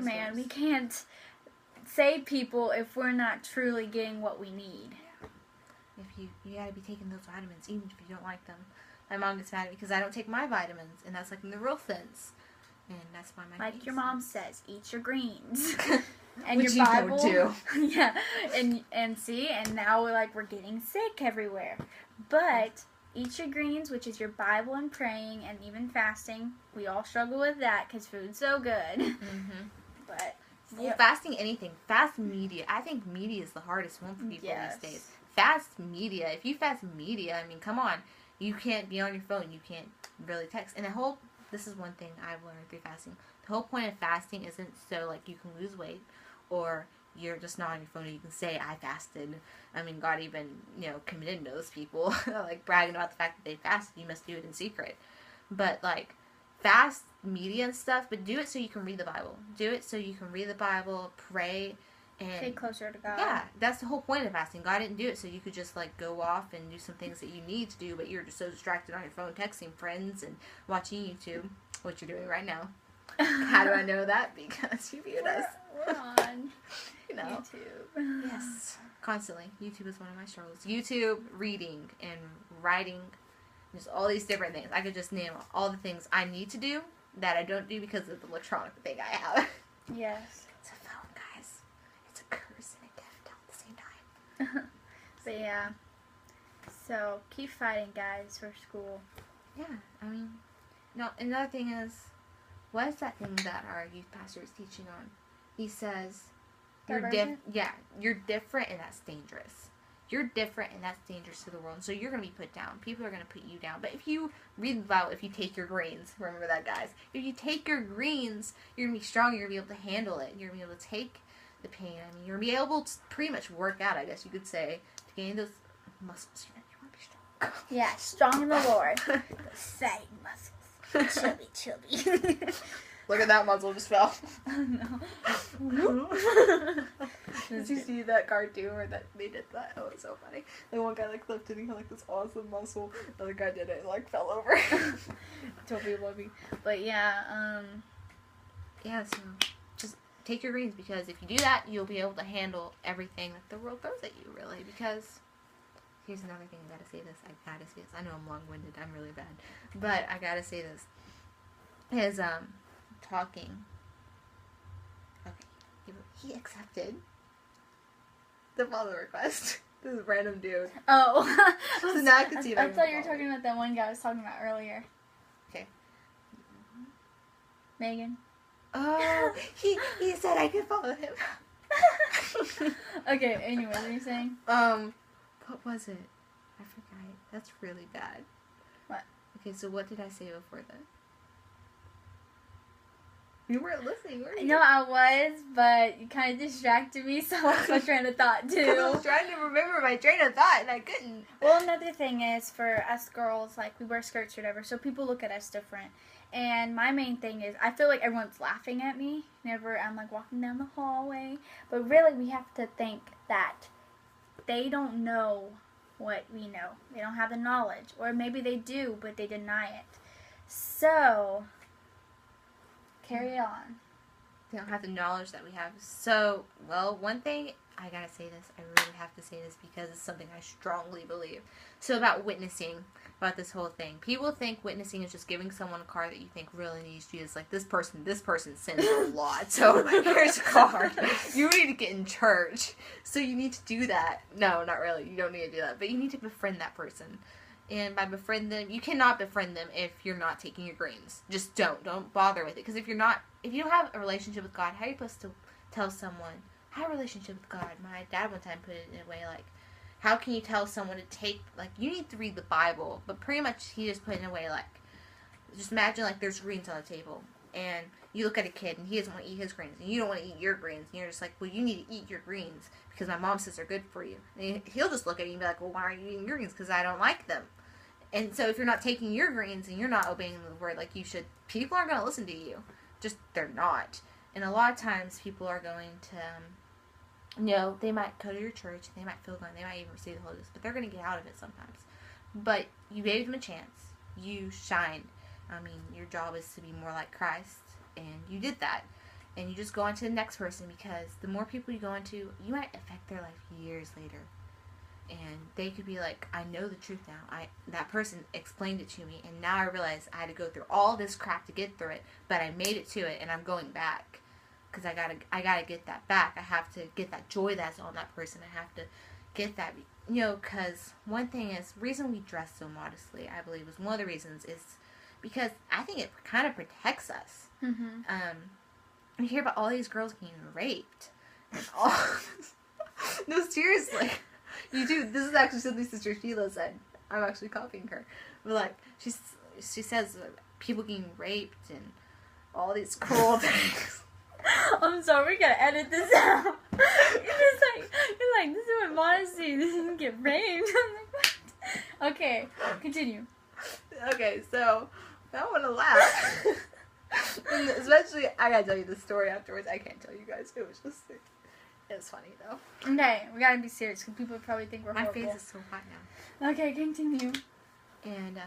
Man, we can't save people if we're not truly getting what we need. If you gotta be taking those vitamins, even if you don't like them. My mom gets mad at me because I don't take my vitamins, and that's like in the real sense. And that's why my like your mom says, eat your greens. And which your Bible, you don't do. Yeah, and see, and now we're getting sick everywhere. But eat your greens, which is your Bible and praying and even fasting. We all struggle with that because food's so good. Mm-hmm. But fasting anything, fast media. I think media is the hardest one for people these days. Fast media. If you fast media, I mean, come on, you can't be on your phone. You can't really text. And this is one thing I've learned through fasting. The whole point of fasting isn't so like you can lose weight or you're just not on your phone and you can say I fasted. I mean, God even commended those people like bragging about the fact that they fasted. You must do it in secret. But like fast media and stuff, but do it so you can read the Bible. Do it so you can read the Bible, pray, and stay closer to God. Yeah, that's the whole point of fasting. God didn't do it so you could just like go off and do some things that you need to do, but you're just so distracted on your phone, texting friends and watching YouTube, which you're doing right now. How do I know that? Because you viewed us. We're on YouTube. Yes, constantly. YouTube is one of my struggles. YouTube, reading, and writing. Just all these different things. I could just name all the things I need to do that I don't do because of the electronic thing I have. Yes. It's a phone, guys. It's a curse and a gift all at the same time. But yeah. So, keep fighting, guys, for school. Yeah, I mean, no, another thing is, what is that thing that our youth pastor is teaching on? He says, you're different and that's dangerous. You're different and that's dangerous to the world. So you're going to be put down. People are going to put you down. But if you read the Bible, if you take your greens, remember that, guys. If you take your greens, you're going to be strong. You're going to be able to handle it. You're going to be able to take the pain. I mean, you're going to be able to pretty much work out, I guess you could say, to gain those muscles. You want to be strong. Yeah, strong in the Lord. Those fatty muscles. Chubby. Look at that muscle just fell. Oh, no. Did you see that cartoon where they did that? Oh, it's so funny. The one guy like lifted and he had like this awesome muscle. The other guy did it and like fell over. Totally love you. But yeah, yeah, so just take your greens because if you do that, you'll be able to handle everything that the world throws at you, really. Because here's another thing, I gotta say this. I know I'm long-winded. I'm really bad. But I gotta say this. Is, talking. Okay. He accepted the follow request. This random dude. Oh. So now I can see I thought you were talking about that one guy I was talking about earlier. Okay. Megan. Oh, he said I could follow him. Okay, anyway, what are you saying? What was it? I forgot. That's really bad. What? Okay, so what did I say before that? You weren't listening, were you? No, I was, but you kind of distracted me, so I lost my train of thought, too. I was trying to remember my train of thought, and I couldn't. Well, another thing is, for us girls, like, we wear skirts or whatever, so people look at us different. And my main thing is, I feel like everyone's laughing at me whenever I'm, like, walking down the hallway. But really, we have to think that they don't know what we know. They don't have the knowledge. Or maybe they do, but they deny it. So, carry on. They don't have the knowledge that we have. So, well, one thing, I gotta say this, I really have to say this because it's something I strongly believe. So about witnessing, about this whole thing. People think witnessing is just giving someone a car that you think really needs Jesus. Like, this person sins a lot, so here's a car. You need to get in church. So you need to do that. No, not really. You don't need to do that. But you need to befriend that person. And by befriend them, you cannot befriend them if you're not taking your greens. Just don't. Don't bother with it. Because if you don't have a relationship with God, how are you supposed to tell someone, I have a relationship with God? My dad one time put it in a way like, how can you tell someone to take, like, you need to read the Bible. But pretty much he just put it in a way like, just imagine like there's greens on the table. And you look at a kid and he doesn't want to eat his greens. And you don't want to eat your greens. And you're just like, well, you need to eat your greens because my mom says they're good for you. And he'll just look at you and be like, well, why are you eating your greens? Because I don't like them. And so if you're not taking your greens and you're not obeying the word like you should, people aren't going to listen to you. Just, they're not. And a lot of times people are going to, they might go to your church, they might feel good, they might even receive the Holy Ghost, but they're going to get out of it sometimes. But you gave them a chance. You shined. I mean, your job is to be more like Christ, and you did that. and you just go on to the next person, because the more people you go into, you might affect their life years later. And they could be like, I know the truth now. That person explained it to me, and now I realize I had to go through all this crap to get through it, but I made it to it, and I'm going back. Because I gotta get that back. I have to get that joy that's on that person. I have to get that, because one thing is, the reason we dress so modestly, I believe, is one of the reasons is because I think it kind of protects us. You hear about all these girls getting raped. And all no, seriously. You do. This is actually something Sister Sheila said. I'm actually copying her. But, like, she says people getting raped and all these cruel things. I'm sorry, we gotta edit this out. You're like, this is what modesty, this is get raped. I'm like, what? Okay, continue. Okay, so, I don't want to laugh. And especially, I gotta tell you the story afterwards. I can't tell you guys. It was funny, though. Okay, we gotta be serious, because people probably think we're horrible. My face is so hot now. Okay, continue. And,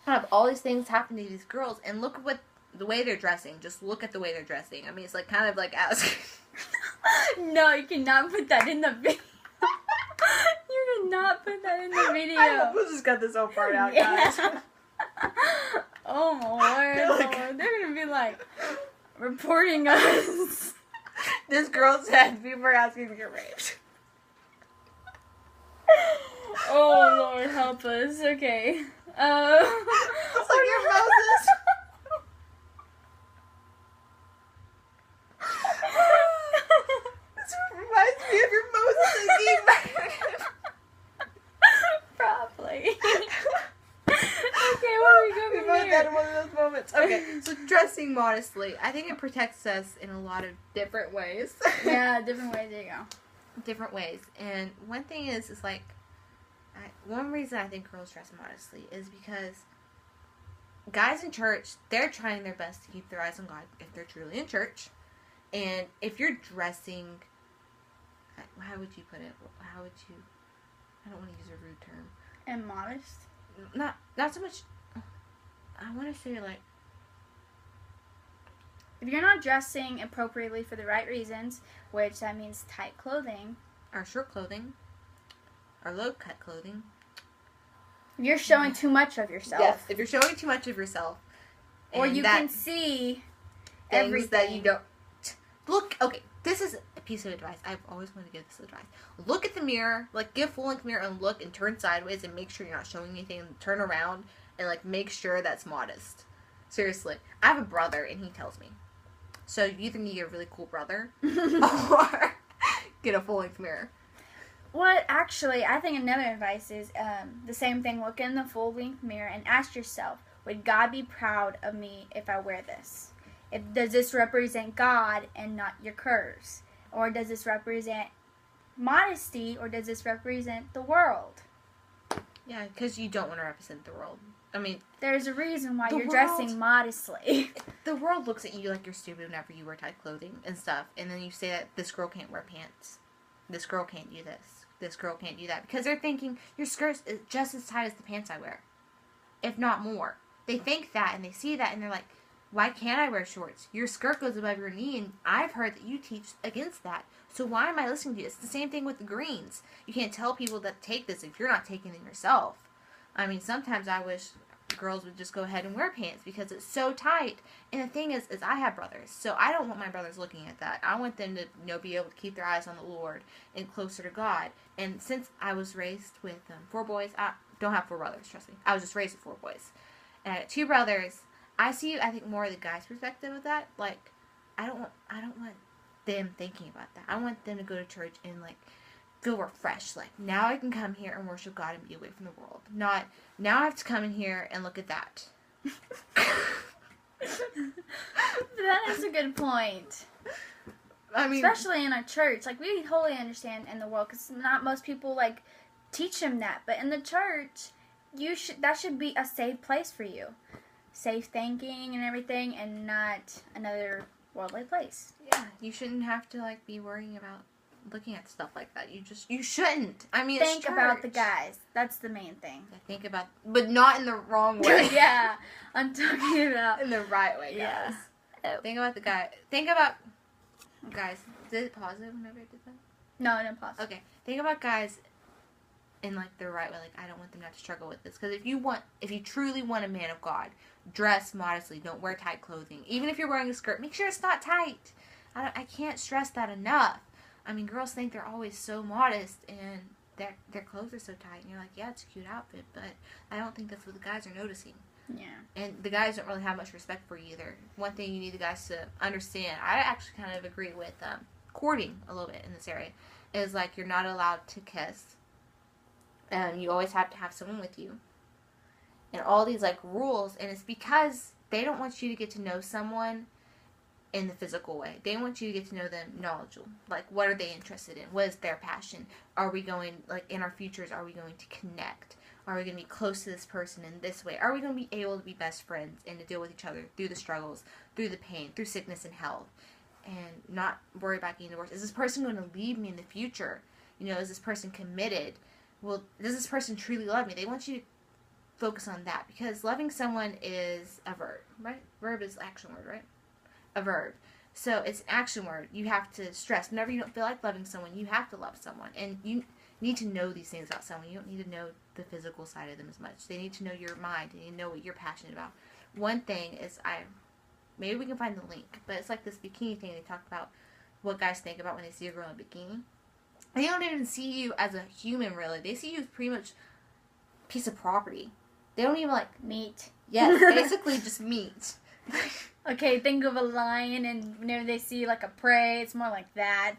kind of all these things happen to these girls, and look at the way they're dressing. Just look at the way they're dressing. I mean, it's like kind of like asking. No, you cannot put that in the video. You cannot put that in the video. We'll just cut this whole part out, guys. Oh my Lord. They're gonna be like reporting us. This girl said people are asking to get raped. Oh Lord, help us. Okay. It's like your Moses. This reminds me of your Moses and Eve. Probably. Okay, what are we going We both had one of those moments. Okay, so dressing modestly, I think it protects us in a lot of different ways. Yeah, different ways. There you go. Different ways. And one thing is like, one reason I think girls dress modestly is because guys in church, they're trying their best to keep their eyes on God if they're truly in church. And if you're dressing, how would you put it? How would you, I don't want to use a rude term. And modest? Not so much, I want to say like, if you're not dressing appropriately for the right reasons, which that means tight clothing. Our short clothing. Our low-cut clothing. If you're showing too much of yourself. Yes, if you're showing too much of yourself. Or you can see everything that you don't. Look, okay, this is a piece of advice. I've always wanted to give this advice. Look at the mirror, like give full-length mirror and look and turn sideways and make sure you're not showing anything. And turn around and like make sure that's modest. Seriously. I have a brother and he tells me. So you either need a really cool brother or get a full-length mirror. What actually, I think another advice is the same thing. Look in the full-length mirror and ask yourself, would God be proud of me if I wear this? Does this represent God and not your curves? Or does this represent modesty, or does this represent the world? Yeah, because you don't want to represent the world. I mean, there's a reason why you're dressing modestly. The world looks at you like you're stupid whenever you wear tight clothing and stuff, and then you say that this girl can't wear pants. This girl can't do this. This girl can't do that. Because they're thinking, your skirt is just as tight as the pants I wear. If not more. They think that, and they see that, and they're like, why can't I wear shorts? Your skirt goes above your knee, and I've heard that you teach against that. So why am I listening to you? It's the same thing with the greens. You can't tell people that take this if you're not taking them yourself. I mean, sometimes I wish girls would just go ahead and wear pants because it's so tight. And the thing is I have brothers, so I don't want my brothers looking at that. I want them to be able to keep their eyes on the Lord and closer to God. And since I was raised with 4 boys, I don't have 4 brothers, trust me. I was just raised with 4 boys. And I got 2 brothers. I think more of the guy's perspective of that. Like, I don't want them thinking about that. I want them to go to church and like feel refreshed. Like, now I can come here and worship God and be away from the world. Not, now I have to come in here and look at that. That is a good point. I mean, especially in a church. Like, we totally understand in the world, because not most people, like, teach them that. But in the church, that should be a safe place for you. Safe thinking and everything, and not another worldly place. Yeah, you shouldn't have to, like, be worrying about looking at stuff like that. You shouldn't. I mean, think about the guys. That's the main thing. Think about, but not in the wrong way. Yeah, I'm talking about in the right way, guys. Yeah. Think about the guy. Think about guys. Did it pause it whenever I did that? No, I didn't pause. Okay. Think about guys in like the right way. Like, I don't want them to have to struggle with this. Because if you truly want a man of God, dress modestly. Don't wear tight clothing. Even if you're wearing a skirt, make sure it's not tight. I can't stress that enough. I mean, girls think they're always so modest and their clothes are so tight. And you're like, yeah, it's a cute outfit. But I don't think that's what the guys are noticing. Yeah. And the guys don't really have much respect for you either. One thing you need the guys to understand, I actually kind of agree with courting a little bit in this area, is like you're not allowed to kiss. You always have to have someone with you. And all these like rules, and it's because they don't want you to get to know someone in the physical way. They want you to get to know them knowledgeable. Like, what are they interested in? What is their passion? Are we going, like, in our futures, are we going to connect? Are we going to be close to this person in this way? Are we going to be able to be best friends and to deal with each other through the struggles, through the pain, through sickness and health, and not worry about getting divorced? Is this person going to leave me in the future? You know, is this person committed? Well, does this person truly love me? They want you to focus on that, because loving someone is a verb, right? Verb is action word, right? A verb. So it's an action word. You have to stress. Whenever you don't feel like loving someone, you have to love someone. And you need to know these things about someone. You don't need to know the physical side of them as much. They need to know your mind. They need to know what you're passionate about. One thing is, maybe we can find the link, but it's like this bikini thing. They talk about what guys think about when they see a girl in a bikini. They don't even see you as a human, really. They see you as pretty much a piece of property. They don't even like meat. Yes, basically just meat. Okay, think of a lion, and whenever they see like a prey, it's more like that.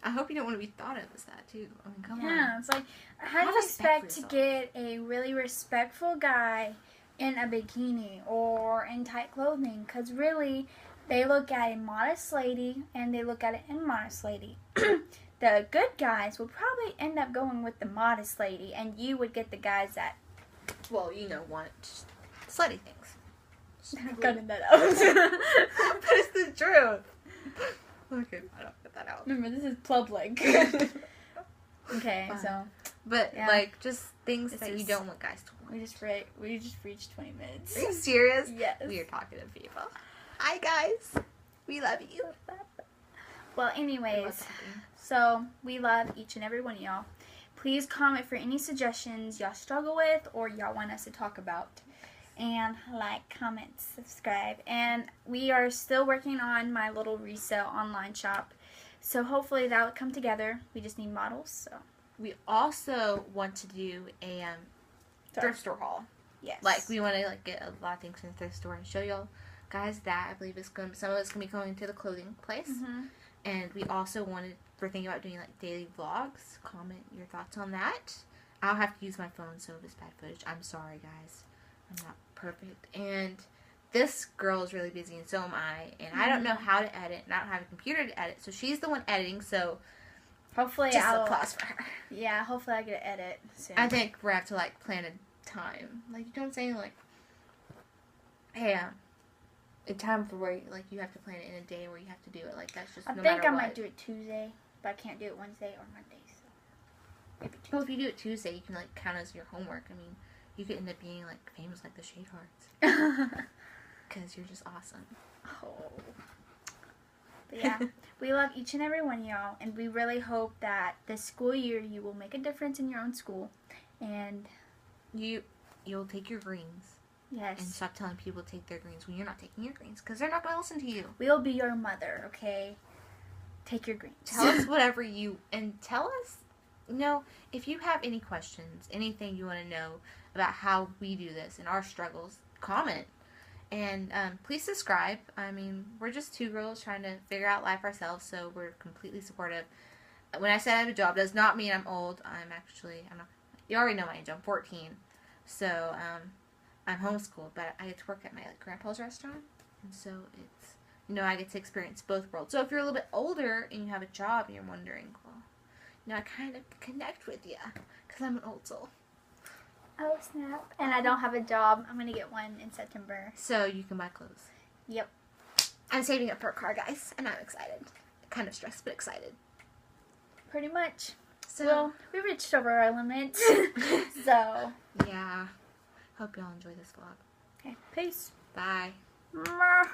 I hope you don't want to be thought of as that too. I mean, come on. Yeah, it's like, how do you expect to get a really respectful guy in a bikini or in tight clothing? Because really, they look at a modest lady and they look at an immodest lady. The good guys will probably end up going with the modest lady, and you would get the guys that, well, you know, want slutty things. I'm cutting that out. But it's the truth. Okay, I don't cut that out. Remember, this is public. Okay, fine. so. But, yeah. like, just things that you don't want guys to want. We just reached 20 minutes. Are you serious? Yes. We are talking to people. Hi, guys. We love you. Well, anyways, so we love each and every one of y'all. Please comment for any suggestions y'all struggle with or y'all want us to talk about. And like, comment, subscribe. And we are still working on my little resale online shop. So hopefully that will come together. We just need models. So we also want to do a thrift store haul. Yes. Like, we want to like get a lot of things from the thrift store and show y'all guys that. I believe some of it's going to be going to the clothing place. Mm-hmm. And we also we're thinking about doing like daily vlogs. Comment your thoughts on that. I'll have to use my phone, so if it's bad footage, I'm sorry, guys. I'm not perfect. And this girl is really busy, and so am I. And I don't know how to edit, and I don't have a computer to edit. So she's the one editing, so hopefully just applause for her. Yeah, hopefully I get to edit soon. I think we're have to like plan a time. Like, you know what I'm saying? Like, hey, a time for where like you have to plan it in a day where you have to do it. Like, that's just I no think matter I what. might do it Tuesday, but I can't do it Wednesday or Monday. So maybe Tuesday. Well, if you do it Tuesday, you can like count as your homework. I mean, you could end up being like famous like the Shade Hearts. Because you're just awesome. Oh. But yeah, we love each and every one of y'all, and we really hope that this school year you will make a difference in your own school, and you'll take your greens. Yes. And stop telling people to take their greens when you're not taking your greens, because they're not going to listen to you. We'll be your mother, okay? Take your greens. Tell us whatever and tell us, you know, if you have any questions, anything you want to know about how we do this and our struggles, comment. And please subscribe. I mean, we're just two girls trying to figure out life ourselves, so we're completely supportive. When I said I have a job, does not mean I'm old. I'm not. You already know my age. I'm 14. So, I'm homeschooled, but I get to work at my grandpa's restaurant. And so it's, you know, I get to experience both worlds. So if you're a little bit older and you have a job and you're wondering, well, you know, I kind of connect with you because I'm an old soul. Oh, snap. And I don't have a job. I'm going to get one in September. So you can buy clothes. Yep. I'm saving up for a car, guys, and I'm excited. Kind of stressed, but excited. Pretty much. So, well, we reached over our limit. So. Yeah. Hope y'all enjoy this vlog. Okay. Peace. Bye. Meh.